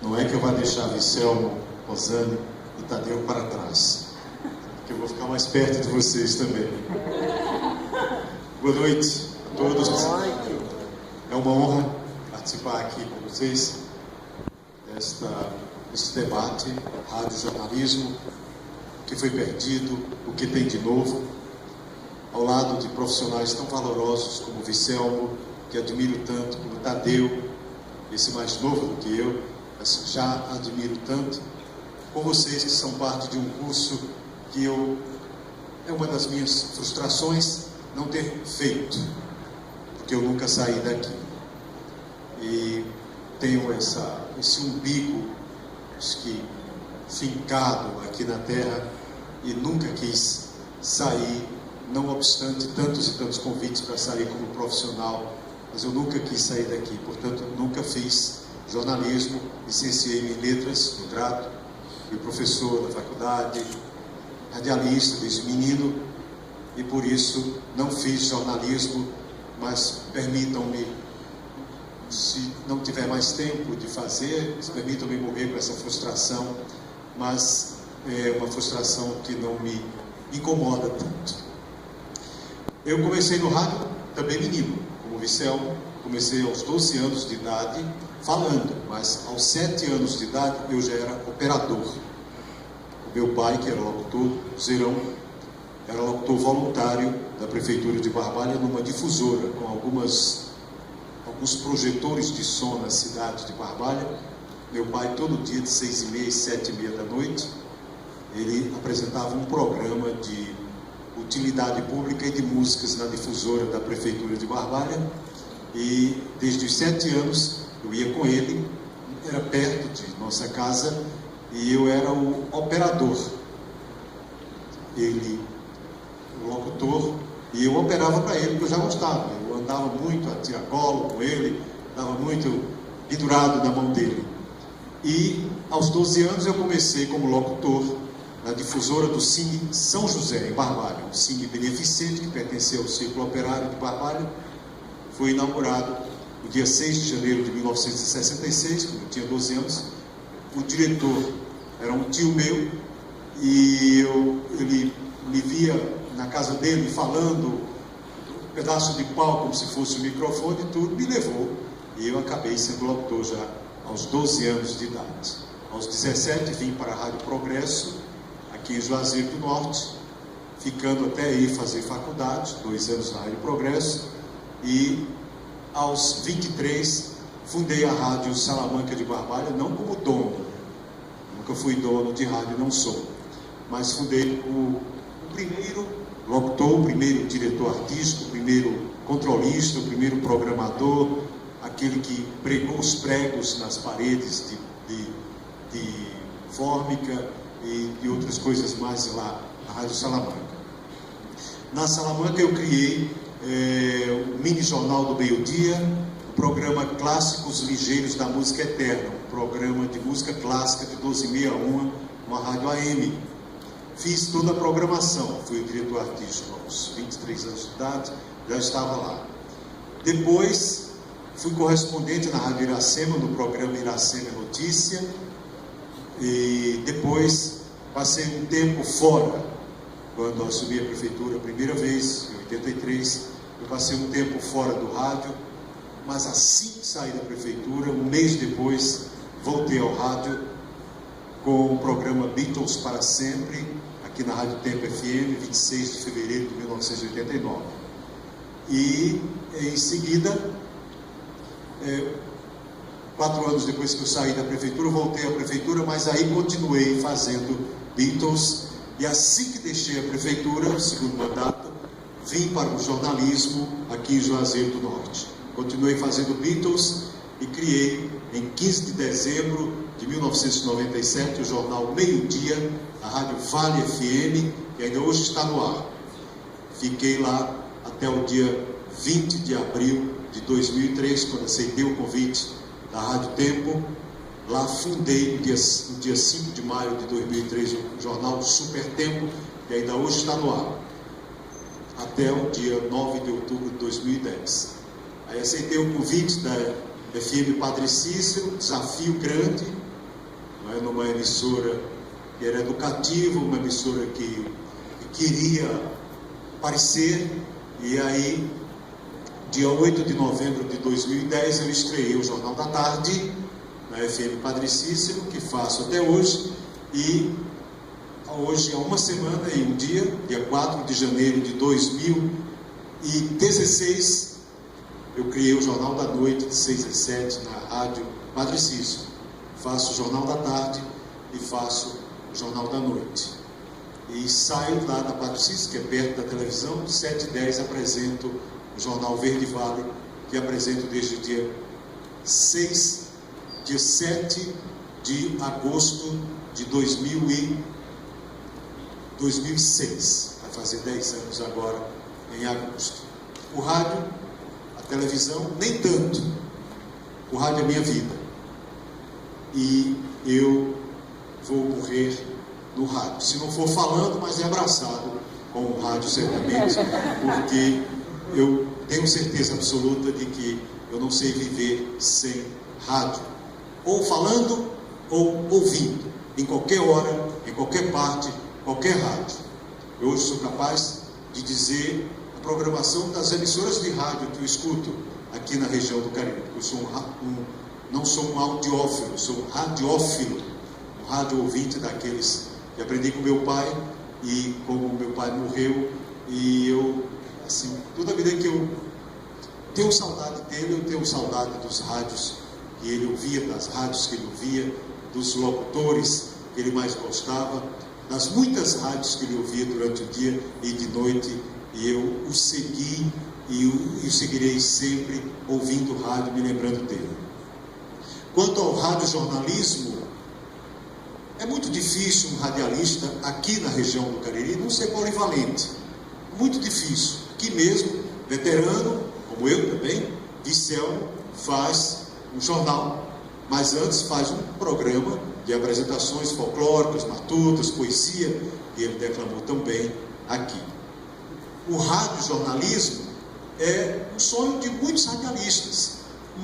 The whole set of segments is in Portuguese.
Não é que eu vá deixar Vicelmo, Rosane e Tadeu para trás, porque eu vou ficar mais perto de vocês também. Boa noite a todos. É uma honra participar aqui com vocês desse debate, rádio jornalismo, o que foi perdido, o que tem de novo, ao lado de profissionais tão valorosos como Vicelmo, que admiro tanto, como Tadeu, esse mais novo do que eu, mas já admiro tanto, com vocês que são parte de um curso que é uma das minhas frustrações não ter feito, porque eu nunca saí daqui. E tenho esse umbigo, acho que fincado aqui na terra, e nunca quis sair, não obstante tantos e tantos convites para sair como profissional, mas eu nunca quis sair daqui, portanto nunca fiz jornalismo, licenciei-me em letras, no Grato, fui professor da faculdade, radialista desde menino, e por isso não fiz jornalismo, mas permitam-me, se não tiver mais tempo de fazer, permitam-me morrer com essa frustração, mas é uma frustração que não me incomoda tanto. Eu comecei no rádio também menino, como Vicelmo, comecei aos 12 anos de idade falando, mas aos 7 anos de idade eu já era operador. O meu pai, que era locutor, Zerão, era locutor voluntário da Prefeitura de Barbalha numa difusora com alguns projetores de som na cidade de Barbalha. Meu pai, todo dia de 6h30 e 7h30 da noite, ele apresentava um programa de utilidade pública e de músicas na difusora da Prefeitura de Barbalha, e desde os 7 anos eu ia com ele, era perto de nossa casa, e eu era o operador, ele o locutor, e eu operava para ele, porque eu já gostava, eu andava muito a tiracolo com ele, estava muito pendurado na mão dele. E aos 12 anos eu comecei como locutor na difusora do Cine São José, em Barbalha, um cine beneficente que pertenceu ao Círculo Operário de Barbalha. Foi inaugurado no dia 6 de janeiro de 1966, quando eu tinha 12 anos. O diretor era um tio meu, e ele me via na casa dele falando um pedaço de pau como se fosse um microfone e tudo, me levou, e eu acabei sendo locutor já aos 12 anos de idade. Aos 17 vim para a Rádio Progresso, aqui em Juazeiro do Norte, ficando até aí fazer faculdade, 2 anos na Rádio Progresso, e aos 23 fundei a Rádio Salamanca de Barbalha, não como dono, nunca fui dono de rádio, não sou, mas fundei o primeiro locutor, o primeiro diretor artístico, o primeiro controlista, o primeiro programador, aquele que pregou os pregos nas paredes de fórmica e de outras coisas mais lá na Rádio Salamanca. Na Salamanca eu criei o mini jornal do meio-dia, o programa Clássicos Ligeiros da Música Eterna, um programa de música clássica de 12h30 a 1h, uma rádio AM. Fiz toda a programação, fui o diretor artístico aos 23 anos de idade, já estava lá. Depois fui correspondente na Rádio Iracema, no programa Iracema Notícia, e depois passei um tempo fora, quando assumi a prefeitura a primeira vez, em 83, eu passei um tempo fora do rádio, mas assim que saí da prefeitura, um mês depois, voltei ao rádio com o programa Beatles para Sempre, aqui na Rádio Tempo FM, 26 de fevereiro de 1989. E, em seguida, 4 anos depois que eu saí da prefeitura, voltei à prefeitura, mas aí continuei fazendo Beatles, e assim que deixei a prefeitura, o segundo mandato, vim para o jornalismo aqui em Juazeiro do Norte. Continuei fazendo Beatles e criei, em 15 de dezembro de 1997, o jornal Meio-Dia, a Rádio Vale FM, que ainda hoje está no ar. Fiquei lá até o dia 20 de abril de 2003, quando aceitei o convite da Rádio Tempo. Lá fundei, no dia 5 de maio de 2003, o jornal Super Tempo, que ainda hoje está no ar, até o dia 9 de outubro de 2010. Aí aceitei o convite da FM Padre Cícero, desafio grande, não é, numa emissora que era educativa, uma emissora que queria aparecer. E aí, dia 8 de novembro de 2010, eu estreiei o Jornal da Tarde, na FM Padre Cícero, que faço até hoje. E hoje, há uma semana e um dia, dia 4 de janeiro de 2016, eu criei o Jornal da Noite, de 6 às 7, na Rádio Padre Cícero. Faço o Jornal da Tarde e faço o Jornal da Noite. E saio lá da Padre Cícero, que é perto da televisão, 7h10 apresento o Jornal Verde Vale, que apresento desde o dia 7 de agosto de 2006. Vai fazer 10 anos agora, em agosto. O rádio, a televisão, nem tanto. O rádio é minha vida. E eu vou morrer no rádio. Se não for falando, mas é abraçado com o rádio, certamente, porque eu tenho certeza absoluta de que eu não sei viver sem rádio. Ou falando, ou ouvindo. Em qualquer hora, em qualquer parte, qualquer rádio. Eu hoje sou capaz de dizer a programação das emissoras de rádio que eu escuto aqui na região do Cariri. Eu sou não sou um audiófilo, sou um radiófilo, um rádio ouvinte daqueles que aprendi com meu pai. E como meu pai morreu, e eu, assim, toda a vida que eu tenho saudade dele, eu tenho saudade dos rádios que ele ouvia, das rádios que ele ouvia, dos locutores que ele mais gostava, das muitas rádios que ele ouvia durante o dia e de noite. E eu o segui e o seguirei sempre ouvindo rádio, me lembrando dele. Quanto ao radiojornalismo, é muito difícil um radialista aqui na região do Cariri não ser polivalente. Muito difícil. Aqui mesmo, veterano, como eu também, Vicelmo, faz um jornal, mas antes faz um programa de apresentações folclóricas, matutas, poesia, e ele declamou também aqui. O radiojornalismo é um sonho de muitos radialistas.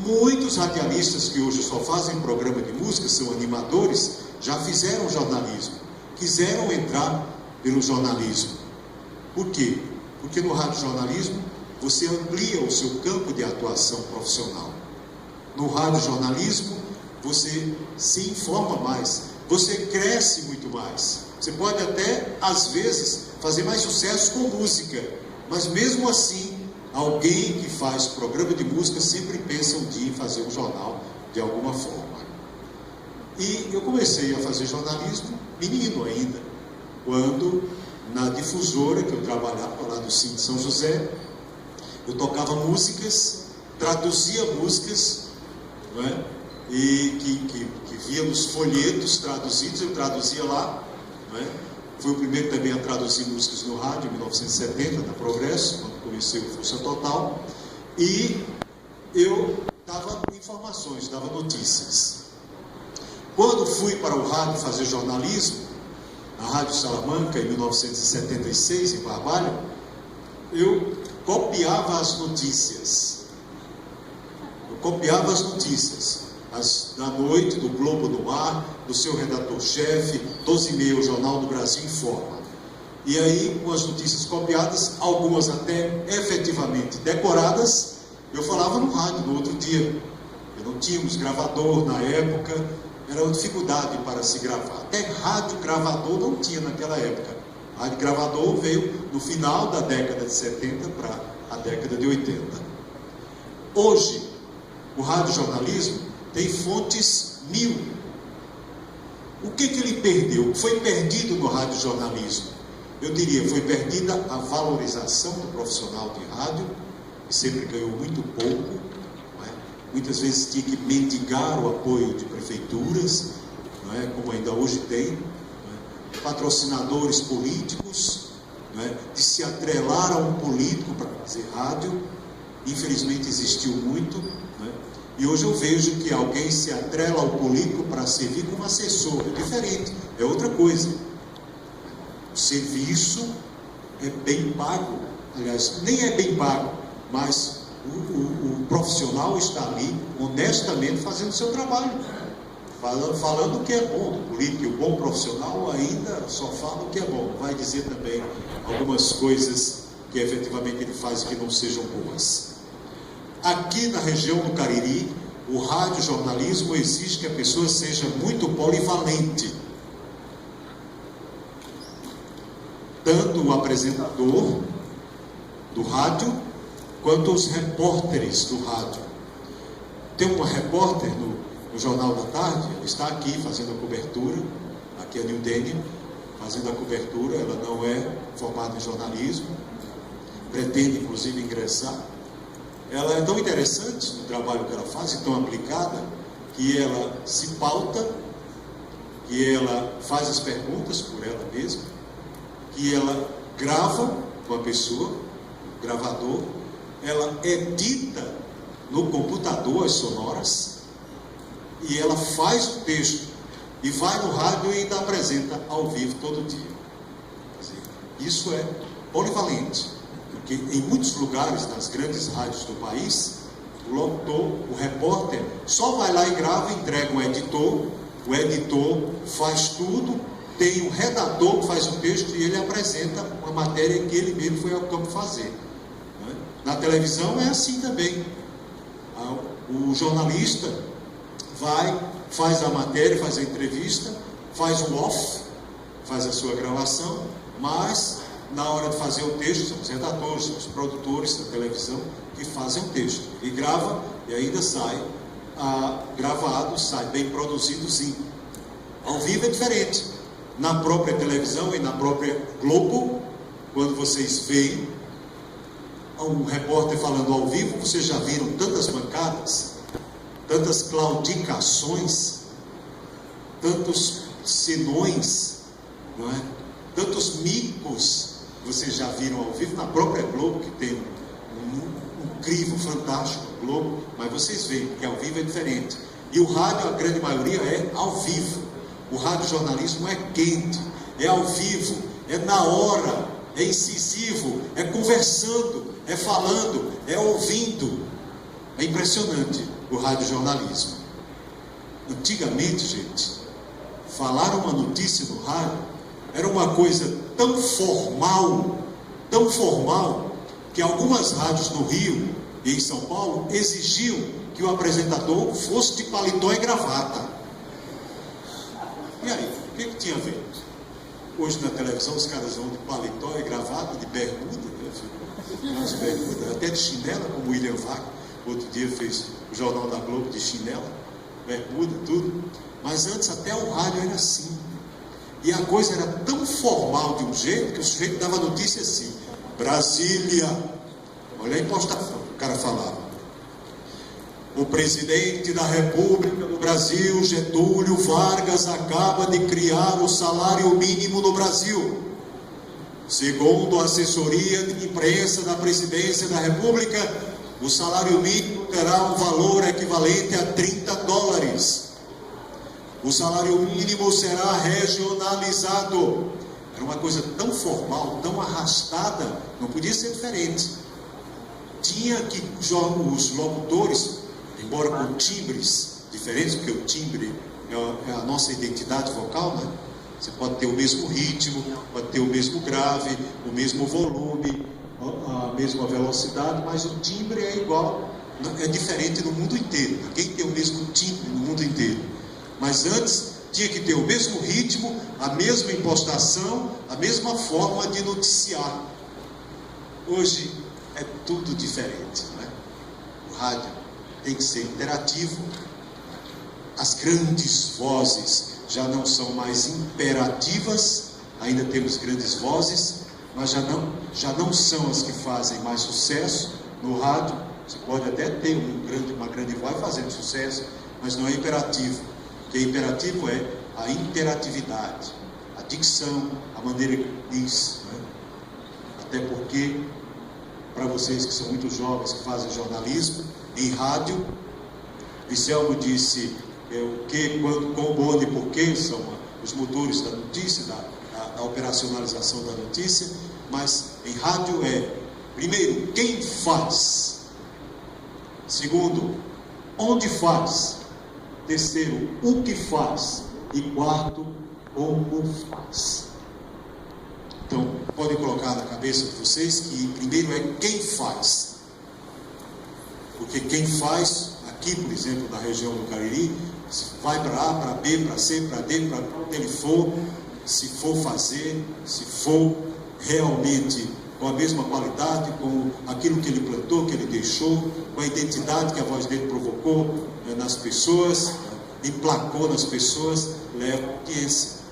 Muitos radialistas que hoje só fazem programa de música, são animadores, já fizeram jornalismo, quiseram entrar pelo jornalismo. Por quê? Porque no radiojornalismo você amplia o seu campo de atuação profissional. No radiojornalismo você se informa mais, você cresce muito mais. Você pode até, às vezes, fazer mais sucesso com música, mas mesmo assim, alguém que faz programa de música sempre pensa um dia em fazer um jornal de alguma forma. E eu comecei a fazer jornalismo menino ainda, quando na difusora que eu trabalhava lá do Cine São José, eu tocava músicas, traduzia músicas, não é? E que via nos folhetos traduzidos, eu traduzia lá, não é? Fui o primeiro também a traduzir músicas no rádio, em 1970, na Progresso, quando conheci o Força Total, e eu dava informações, dava notícias. Quando fui para o rádio fazer jornalismo, na Rádio Salamanca, em 1976, em Barbalho, eu copiava as notícias. As da noite, do Globo no Ar, do seu redator-chefe, 12h30, o Jornal do Brasil Informa. E aí, com as notícias copiadas, algumas até efetivamente decoradas, eu falava no rádio no outro dia. Eu não tínhamos gravador na época, era uma dificuldade para se gravar. Até rádio gravador não tinha naquela época. Rádio gravador veio no final da década de 70 para a década de 80. Hoje, o radiojornalismo tem fontes 1000. O que ele perdeu? O que foi perdido no radiojornalismo? Eu diria, foi perdida a valorização do profissional de rádio, que sempre ganhou muito pouco, não é? Muitas vezes tinha que mendigar o apoio de prefeituras, não é? Como ainda hoje tem, não é? Patrocinadores políticos, não é? De se atrelar a um político para fazer rádio, infelizmente existiu muito, não é? E hoje eu vejo que alguém se atrela ao político para servir como assessor. É diferente, é outra coisa. O serviço é bem pago, aliás, nem é bem pago, mas o profissional está ali honestamente fazendo o seu trabalho. falando o que é bom do político, e o bom profissional ainda só fala o que é bom, vai dizer também algumas coisas que efetivamente ele faz que não sejam boas. Aqui na região do Cariri, o radiojornalismo exige que a pessoa seja muito polivalente. Tanto o apresentador do rádio, quanto os repórteres do rádio. Tem uma repórter no Jornal da Tarde, ela está aqui fazendo a cobertura, aqui é New Delhi, fazendo a cobertura, ela não é formada em jornalismo, pretende inclusive ingressar. Ela é tão interessante no trabalho que ela faz, e tão aplicada, que ela se pauta, que ela faz as perguntas por ela mesma, que ela grava com a pessoa, o gravador, ela edita no computador as sonoras, e ela faz o texto, e vai no rádio e ainda apresenta ao vivo todo dia. Quer dizer, isso é polivalente, porque em muitos lugares, nas grandes rádios do país, o locutor, o repórter, só vai lá e grava, entrega um editor, o editor faz tudo, tem um redator que faz o texto e ele apresenta uma matéria que ele mesmo foi ao campo fazer. Na televisão é assim também. O jornalista vai, faz a matéria, faz a entrevista, faz o off, faz a sua gravação, mas na hora de fazer o texto, são os redatores, são os produtores da televisão que fazem o texto. E grava, e ainda sai gravado, sai bem produzidozinho. Ao vivo é diferente. Na própria televisão e na própria Globo, quando vocês veem um repórter falando ao vivo, vocês já viram tantas bancadas, tantas claudicações, tantos senões, não é? Tantos micos, vocês já viram ao vivo na própria Globo, que tem um crivo fantástico, Globo, mas vocês veem que ao vivo é diferente. E o rádio, a grande maioria, é ao vivo. O radiojornalismo é quente, é ao vivo, é na hora, é incisivo, é conversando, é falando, é ouvindo. É impressionante o radiojornalismo. Antigamente, gente, falar uma notícia no rádio era uma coisa tão formal, que algumas rádios no Rio e em São Paulo exigiam que o apresentador fosse de paletó e gravata. E aí, o que tinha a ver? Hoje na televisão os caras vão de paletó e gravata, de bermuda, umas bermudas, até de chinela, como o William Vac, outro dia fez o Jornal da Globo de chinela, bermuda, tudo. Mas antes até o rádio era assim. E a coisa era tão formal de um jeito que o sujeito dava notícia assim: Brasília, olha a impostação, o cara falava. O presidente da República do Brasil, Getúlio Vargas, acaba de criar o salário mínimo no Brasil. Segundo a assessoria de imprensa da Presidência da República, o salário mínimo terá um valor equivalente a $30. O salário mínimo será regionalizado. Era uma coisa tão formal, tão arrastada, não podia ser diferente. Tinha que os locutores, embora com timbres diferentes, porque o timbre é a nossa identidade vocal, né? Você pode ter o mesmo ritmo, pode ter o mesmo grave, o mesmo volume, a mesma velocidade, mas o timbre é igual, é diferente no mundo inteiro. Ninguém tem o mesmo timbre no mundo inteiro. Mas antes tinha que ter o mesmo ritmo, a mesma impostação, a mesma forma de noticiar. Hoje é tudo diferente, não é? O rádio tem que ser interativo. As grandes vozes já não são mais imperativas, ainda temos grandes vozes, mas já não são as que fazem mais sucesso no rádio. Você pode até ter uma grande voz fazendo sucesso, mas não é imperativo. O que é imperativo é a interatividade, a dicção, a maneira que diz, né? Até porque, para vocês que são muito jovens, que fazem jornalismo em rádio, Anselmo disse o que, quando, como, onde e porquê são os motores da notícia, da operacionalização da notícia, mas em rádio é, primeiro, quem faz, segundo, onde faz, Terceiro, o que faz. E quarto, como faz. Então, podem colocar na cabeça de vocês que primeiro é quem faz. Porque quem faz, aqui, por exemplo, na região do Cariri, vai para A, para B, para C, para D, para onde ele for, se for fazer, se for realmente com a mesma qualidade, com aquilo que ele plantou, que ele deixou, com a identidade que a voz dele provocou nas pessoas, emplacou nas pessoas, leva audiência.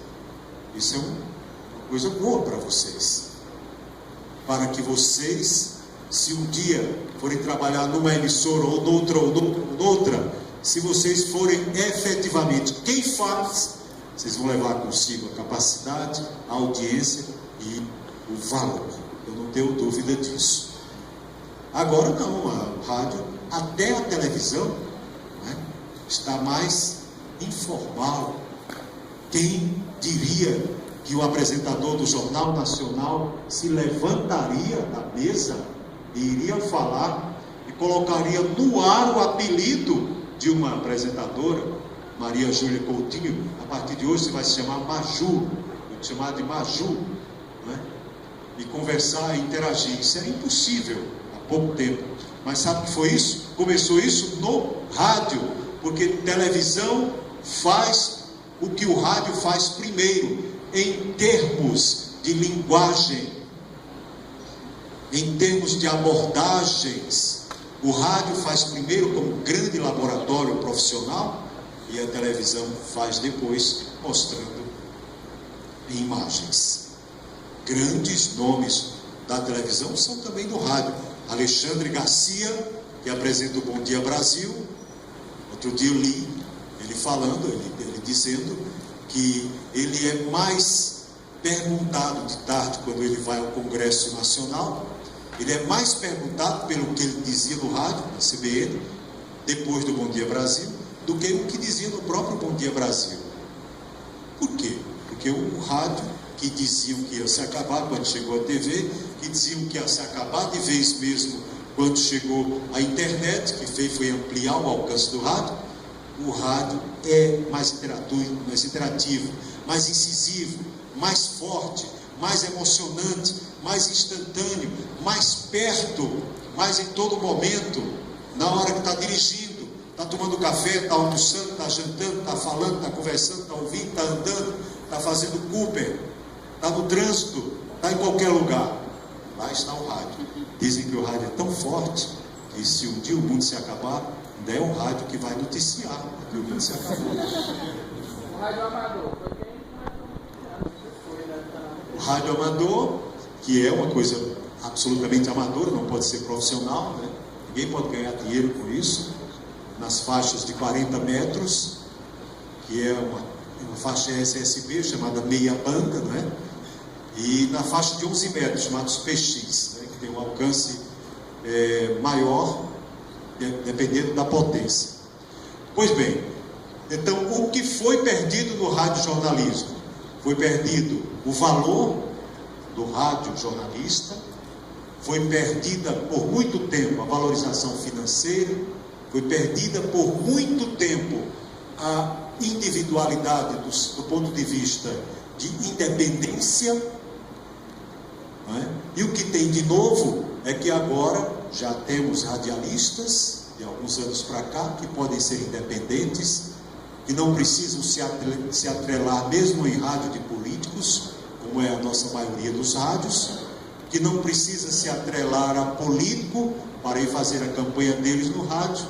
Isso é uma coisa boa para vocês. Para que vocês, se um dia forem trabalhar numa emissora ou noutra, se vocês forem efetivamente quem faz, vocês vão levar consigo a capacidade, a audiência e o valor. Eu não tenho dúvida disso. Agora não, o rádio, até a televisão, né, está mais informal. Quem diria que o apresentador do Jornal Nacional se levantaria da mesa e iria falar e colocaria no ar o apelido de uma apresentadora, Maria Júlia Coutinho? A partir de hoje você vai se chamar Maju, vou te chamar de Maju, né? E conversar e interagir. Isso era impossível há pouco tempo. Mas sabe o que foi isso? Começou isso no rádio, porque televisão faz o que o rádio faz primeiro, em termos de linguagem, em termos de abordagens. O rádio faz primeiro como grande laboratório profissional e a televisão faz depois, mostrando imagens. Grandes nomes da televisão são também do rádio. Alexandre Garcia, que apresenta o Bom Dia Brasil. Outro dia eu li ele falando, ele dizendo que ele é mais perguntado de tarde quando ele vai ao Congresso Nacional. Ele é mais perguntado pelo que ele dizia no rádio, na CBN, depois do Bom Dia Brasil, do que o que dizia no próprio Bom Dia Brasil. Por quê? Porque o rádio, que diziam que ia se acabar quando chegou a TV, que diziam que ia se acabar de vez mesmo quando chegou a internet, que foi ampliar o alcance do rádio. O rádio é mais interativo, mais incisivo, mais forte, mais emocionante, mais instantâneo, mais perto, mais em todo momento, na hora que está dirigindo, está tomando café, está almoçando, está jantando, está falando, está conversando, está ouvindo, está andando, está fazendo Cooper, está no trânsito, está em qualquer lugar. Lá está o rádio. Dizem que o rádio é tão forte que se um dia o mundo se acabar, ainda é o rádio que vai noticiar que o mundo se acabou. O rádio amador foi quem? O rádio amador, que é uma coisa absolutamente amadora, não pode ser profissional, né? Ninguém pode ganhar dinheiro com isso. Nas faixas de 40 metros, que é uma faixa SSB chamada meia banda, não é? E na faixa de 11 metros, chamados PX, né? Que tem um alcance maior, dependendo da potência. Pois bem, então o que foi perdido no radiojornalismo? Foi perdido o valor do rádio jornalista, foi perdida por muito tempo a valorização financeira, foi perdida por muito tempo a individualidade do ponto de vista de independência, não é? E o que tem de novo é que agora já temos radialistas, de alguns anos para cá, que podem ser independentes, que não precisam se atrelar mesmo em rádio de políticos, como é a nossa maioria dos rádios, que não precisa se atrelar a político para ir fazer a campanha deles no rádio,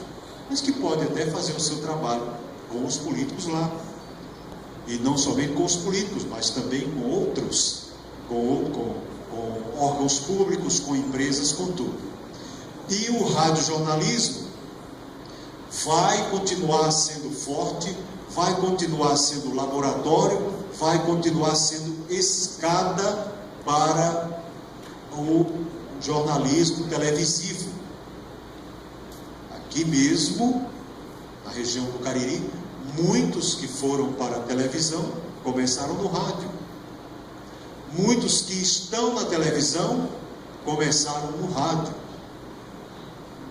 mas que pode até fazer o seu trabalho com os políticos lá. E não somente com os políticos, mas também com outros, com órgãos públicos, com empresas, com tudo. E o radiojornalismo vai continuar sendo forte, vai continuar sendo laboratório, vai continuar sendo escada para o jornalismo televisivo. Aqui mesmo, na região do Cariri, muitos que foram para a televisão começaram no rádio. Muitos que estão na televisão começaram no rádio.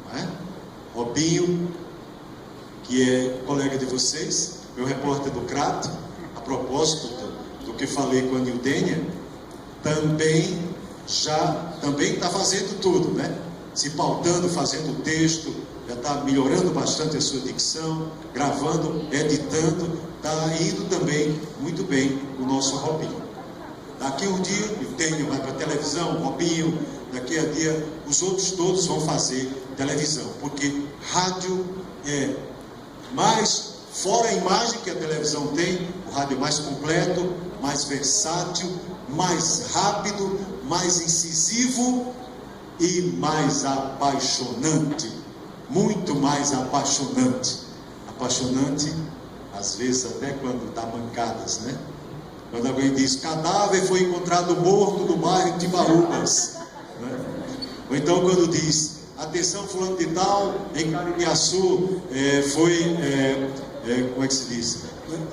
Não é? Robinho, que é colega de vocês, meu repórter do Crato, a propósito do que falei com a Nildênia, também está fazendo tudo, né? Se pautando, fazendo texto, já está melhorando bastante a sua dicção, gravando, editando, está indo também muito bem o nosso Robinho. Daqui um dia, Nildênia vai para a televisão, Robinho, daqui a dia, os outros todos vão fazer televisão, porque rádio é mais, fora a imagem que a televisão tem, o rádio é mais completo, mais versátil, mais rápido, mais incisivo e mais apaixonante, muito mais apaixonante. Apaixonante, às vezes até quando dá mancadas, né? Quando alguém diz, cadáver foi encontrado morto no bairro de Timbaúbas, né? Ou então quando diz, atenção fulano de tal, em Caririaçu, como é que se diz?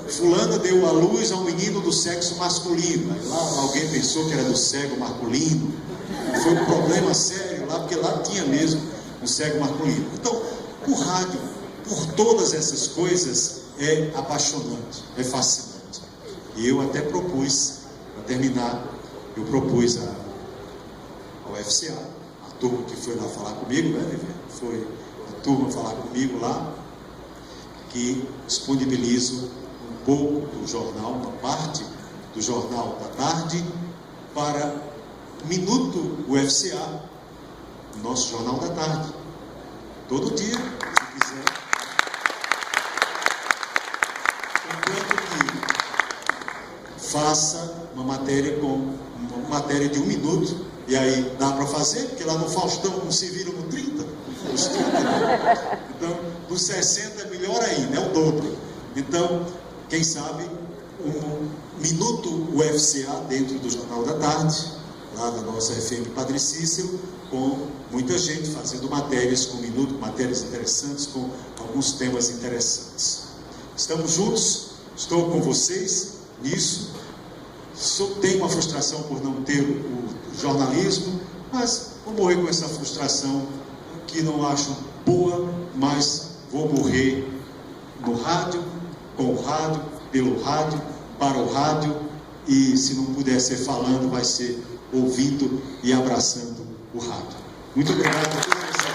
Fulano deu à luz a um menino do sexo masculino. Aí lá alguém pensou que era do cego masculino. Foi um problema sério lá, porque lá tinha mesmo um cego masculino. Então, o rádio, por todas essas coisas, é apaixonante, é fascinante. E eu até propus, para terminar, eu propus ao FCA, a turma que foi lá falar comigo, né, Viviane? Foi a turma falar comigo lá, que disponibilizo um pouco do jornal, uma parte do Jornal da Tarde, para Minuto UFCA, o nosso Jornal da Tarde. Todo dia, se quiser. Enquanto que faça uma matéria de 1 minuto, e aí dá para fazer, porque lá no Faustão não se viram no 30, nos 30, né? Então, nos 60 é melhor ainda, é o dobro. Então, quem sabe, um Minuto UFCA dentro do Jornal da Tarde, lá da nossa FM Padre Cícero, com muita gente fazendo matérias com minuto, matérias interessantes, com alguns temas interessantes. Estamos juntos, estou com vocês nisso. Tenho uma frustração por não ter o jornalismo, mas vou morrer com essa frustração que não acho boa, mas vou morrer no rádio, com o rádio, pelo rádio, para o rádio, e se não puder ser falando, vai ser ouvindo e abraçando o rádio. Muito obrigado a todos vocês.